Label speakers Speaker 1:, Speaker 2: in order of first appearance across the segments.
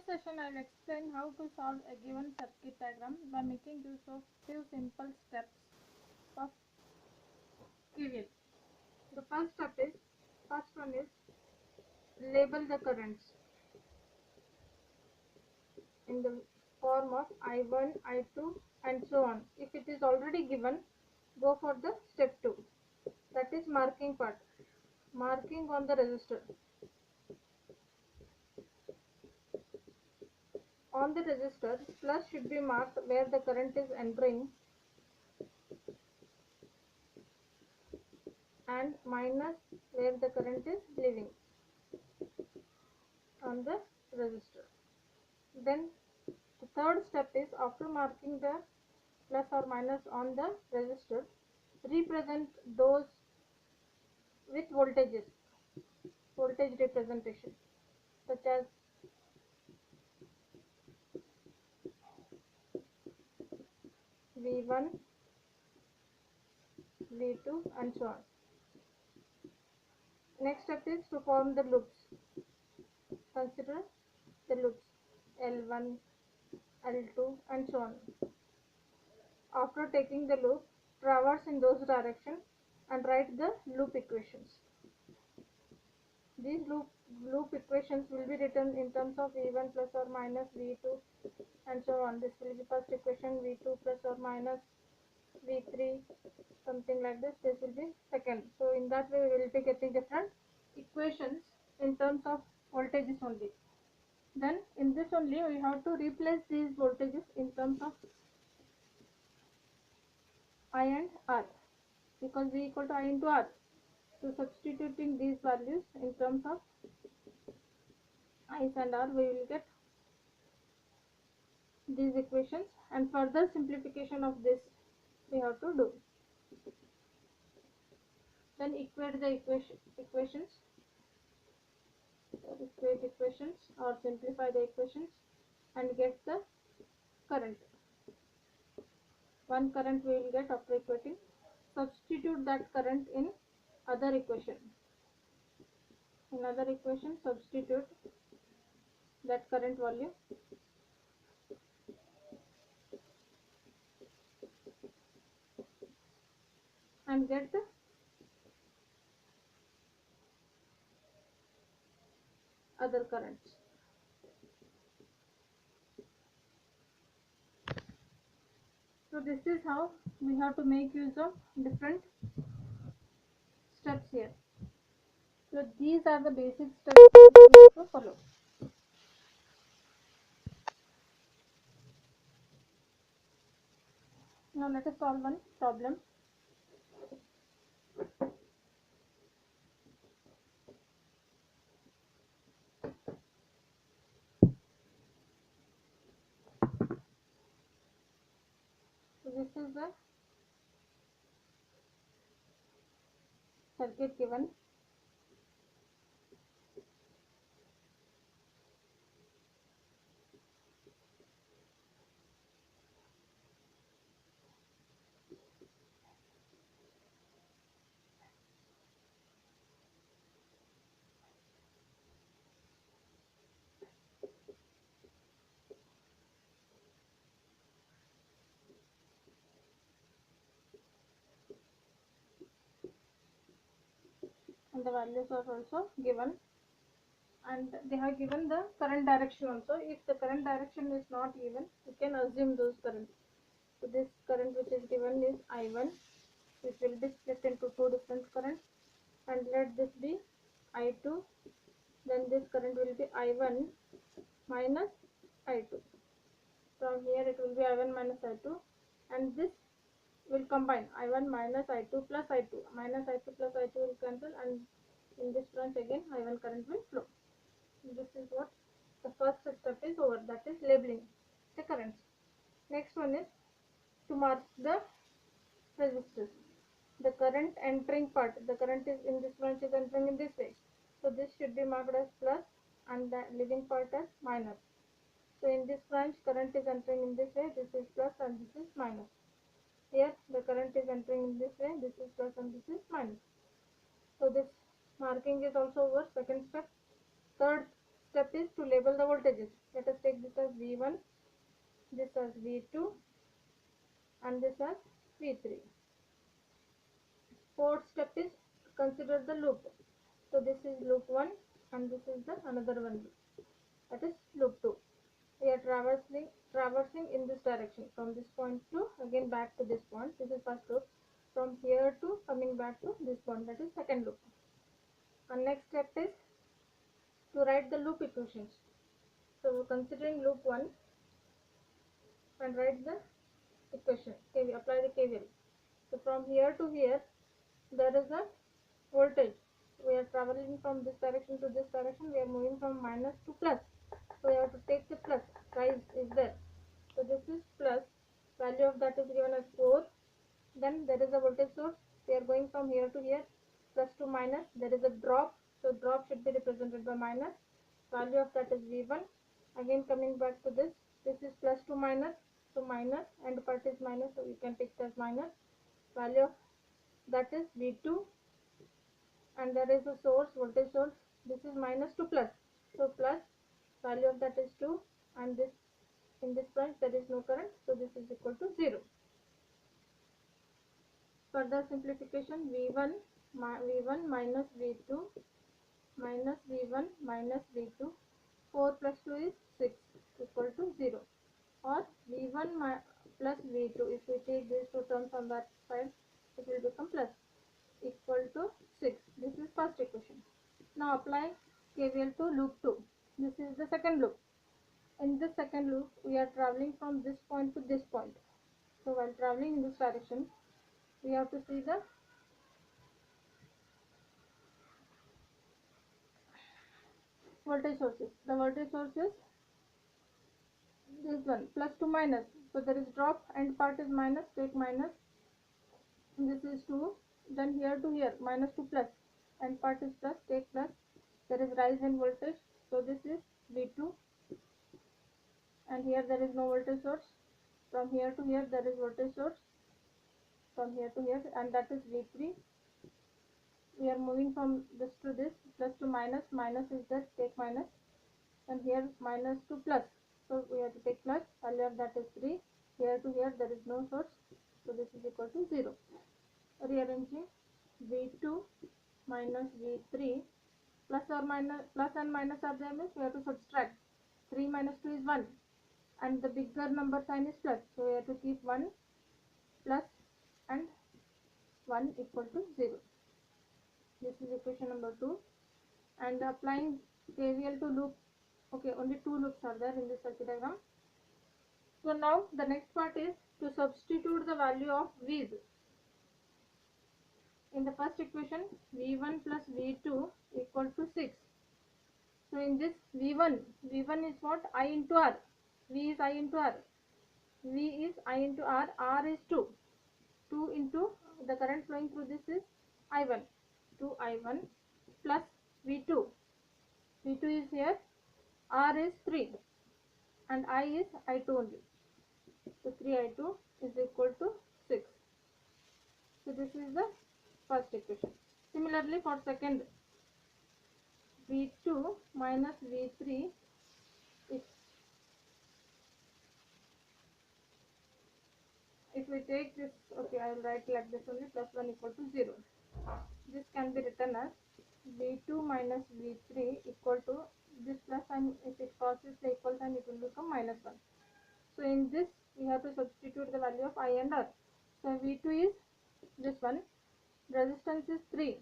Speaker 1: this session, I will explain how to solve a given circuit diagram by making use of few simple steps of KVL. The first one is label the currents in the form of I1, I2 and so on. If it is already given, go for the step 2, that is marking part. Marking on the resistor. On the resistor, plus should be marked where the current is entering and minus where the current is leaving on the resistor. Then the third step is, after marking the plus or minus on the resistor, represent those with voltage representation, such as V1, V2 and so on. Next step is to form the loops. Consider the loops L1, L2 and so on. After taking the loop, traverse in those directions and write the loop equations. These loop equations will be written in terms of V1 plus or minus V2 and so on. This will be first equation, V2 plus or minus V3, something like this. This will be second. So in that way we will be getting different equations in terms of voltages only. Then in this only we have to replace these voltages in terms of I and R, because V equal to I into R. So substituting these values in terms of I's and R, we will get these equations, and further simplification of this we have to do. Then equate the equations or simplify the equations and get the current. One current we will get after equating. Substitute that current in other equation. In other equation, substitute that current value and get the other currents. So this is how we have to make use of different steps here. So these are the basic steps we have to follow. Now let us solve one problem. So this is the circuit given. And the values are also given, and they have given the current direction also. If the current direction is not given, you can assume those currents. So this current which is given is I1, which will be split into two different currents, and let this be I2. Then this current will be I1 minus I2. From here it will be I1 minus I2, and this will combine I1 minus I2 plus I2. Minus I2 plus I2 will cancel, and in this branch again I1 current will flow. This is what the first step is over, that is labeling the currents. Next one is to mark the resistors. The current entering part, the current is in this branch is entering in this way. So this should be marked as plus and the leaving part as minus. So in this branch current is entering in this way, this is plus and this is minus. Here the current is entering in this way, this is plus and this is minus. So this marking is also over. Second step. Third step is to label the voltages. Let us take this as V1, this as V2, and this as V3. Fourth step is to consider the loop. So this is loop 1 and this is the another one loop. That is loop 2. We are traversing in this direction from this point to again back to this point. This is first loop. From here to coming back to this point, that is second loop. And next step is to write the loop equations. So considering loop 1 and write the equation. Okay, apply the KVL. So from here to here there is a voltage. We are traveling from this direction to this direction. We are moving from minus to plus. So we have to take the plus. Rise is there. So this is plus. Value of that is given as 4. Then there is a voltage source. We are going from here to here. Plus to minus. There is a drop. So drop should be represented by minus. Value of that is V1. Again coming back to this. This is plus to minus. So minus and part is minus. So we can take it as minus. Value of that is V2. And there is a source, voltage source. This is minus to plus. So plus, value of that is 2, and this in this branch there is no current, so this is equal to 0. Further simplification, V1 minus V2 minus V1 minus V2, 4 plus 2 is 6 equal to 0. Or V1 plus V2, if we take these two terms on that side, it will become plus, equal to 6. This is first equation. Now apply KVL to loop 2. This is the second loop. In this second loop, we are traveling from this point to this point. So while traveling in this direction, we have to see the voltage sources. The voltage source is this one, plus to minus. So there is drop and part is minus, take minus. This is 2. Then here to here, minus to plus. And part is plus, take plus. There is rise in voltage. So this is V2. And here there is no voltage source. From here to here there is voltage source. From here to here, and that is V3. We are moving from this to this, plus to minus. Minus is there, take minus. And here minus to plus. So we have to take plus. Value of that is 3. Here to here there is no source. So this is equal to 0. Rearranging, V2 minus V3 plus or minus, plus and minus are there means we have to subtract. 3 minus 2 is 1. And the bigger number sign is plus. So we have to keep 1 plus and 1 equal to 0. This is equation number 2. And applying KVL to loop, okay, only 2 loops are there in this circuit diagram. So now the next part is to substitute the value of V's. In the first equation, V1 plus V2 equal to 6. So in this V1 is what? I into R. V is I into R. V is I into R. R is 2. 2 into the current flowing through this is I1. 2I1 plus V2. V2 is here. R is 3. And I is I2 only. So 3I2 is equal to 6. So this is the first equation. Similarly for second, V2 minus V3, if we take this, okay, I will write like this only, plus 1 equal to 0. This can be written as V2 minus V3 equal to this plus sign, if it crosses the equal sign it will become minus 1. So in this we have to substitute the value of I and R. So V2 is this one, resistance is 3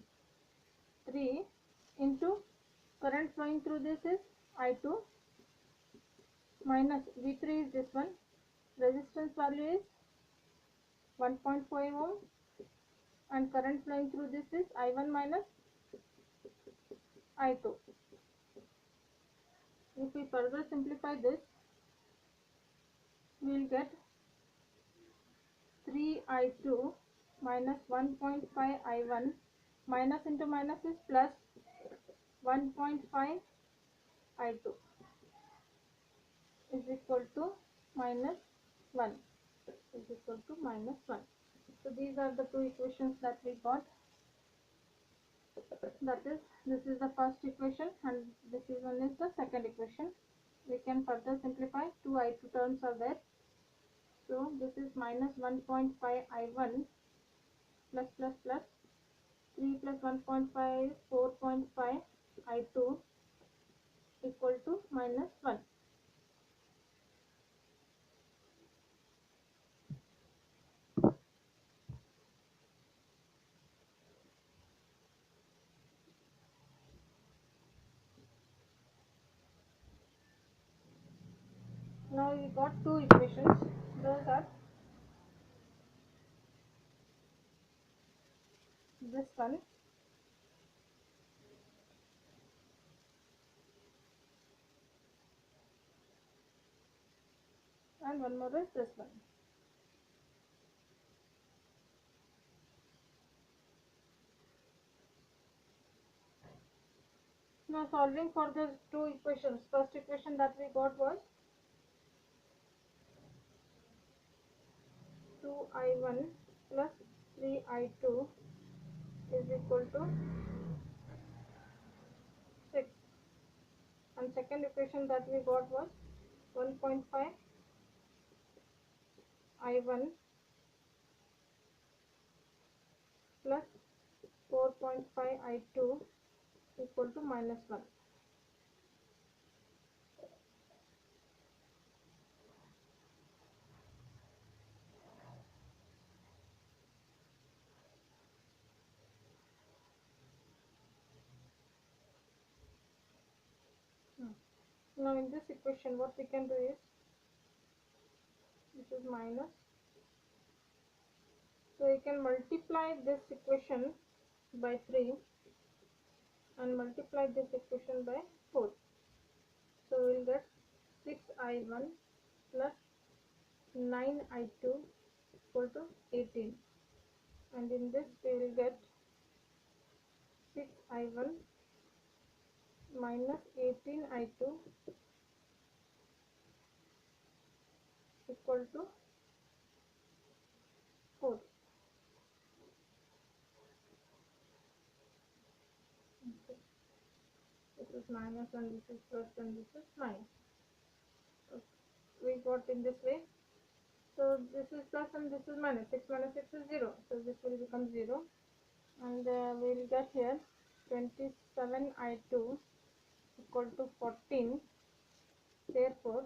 Speaker 1: into current flowing through this is I2 minus V3 is this one, resistance value is 1.5 ohm and current flowing through this is I1 minus I2. If we further simplify this, we will get 3I2 minus 1.5 I1, minus into minus is plus 1.5 I2 is equal to minus 1, is equal to minus 1. So these are the two equations that we got. That is, this is the first equation and this is one is the second equation. We can further simplify. Two I2 terms are there. So this is minus 1.5 I1 plus plus plus 3 plus 1.5 4.5 I2 equal to minus 1. Now we got two equations. Those are this one and one more is this one. Now solving for the two equations. First equation that we got was 2I1 plus 3I2 is equal to 6. And second equation that we got was 1.5 I1 plus 4.5 I2 equal to minus 1. Now in this equation what we can do is, this is minus, so we can multiply this equation by 3 and multiply this equation by 4. So we will get 6I1 plus 9I2 equal to 18, and in this we will get 6I1 minus 18I2 equal to 4. Okay. This is minus and this is plus and this is minus. So we got in this way. So this is plus and this is minus. 6 minus 6 is 0. So this will become 0. And we will get here 27I2 equal to 14. Therefore,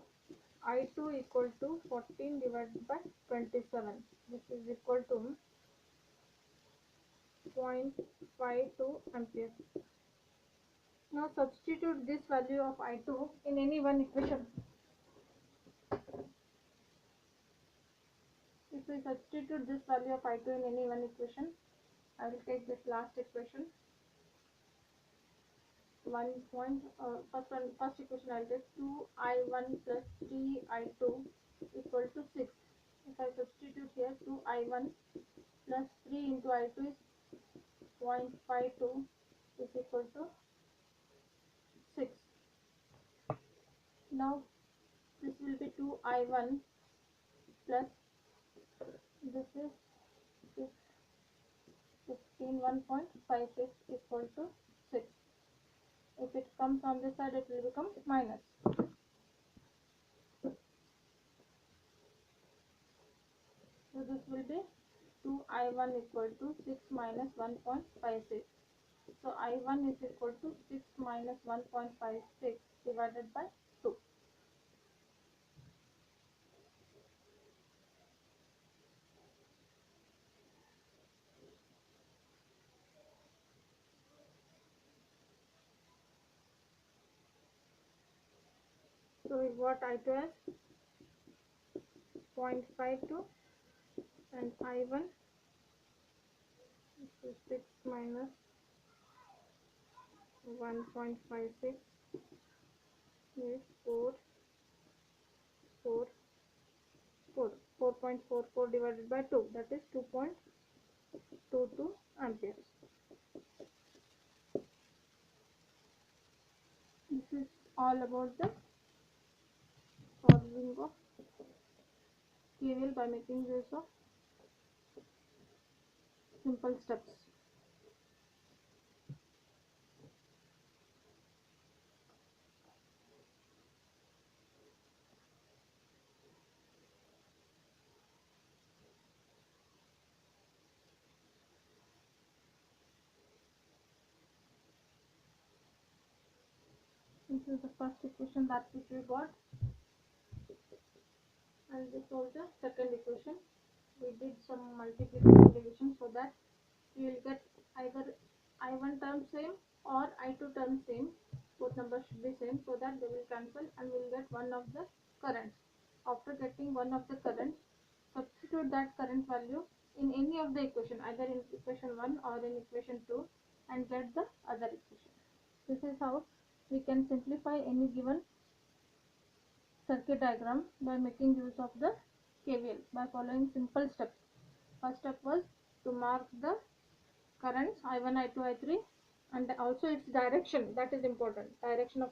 Speaker 1: I2 equal to 14 divided by 27. This is equal to 0.52 amperes. Now substitute this value of I2 in any one equation. If we substitute this value of I2 in any one equation, I will take this last equation. First equation I will take 2I1 plus 3I2 equal to 6. If I substitute here 2I1 plus 3 into I2 is 0.52 is equal to 6. Now this will be 2I1 plus this is 1.56 equal to 6. If it comes on this side, it will become minus. So this will be 2I1 equal to 6 minus 1.56. So I1 is equal to 6 minus 1.56 divided by 2. So we got I2 as 0.52 and I1 is 6 minus 1.56 is 4.44 divided by 2, that is 2.22 amperes. This is all about the solving of KVL by making use of simple steps. This is the first equation that which we got, and this was the second equation. We did some multiplication division so that we will get either I1 term same or I2 term same. Both numbers should be same so that they will cancel and we will get one of the currents. After getting one of the currents, substitute that current value in any of the equation, either in equation 1 or in equation 2, and get the other equation. This is how we can simplify any given circuit diagram by making use of the KVL by following simple steps. First step was to mark the currents I1, I2, I3, and also its direction. That is important. Direction of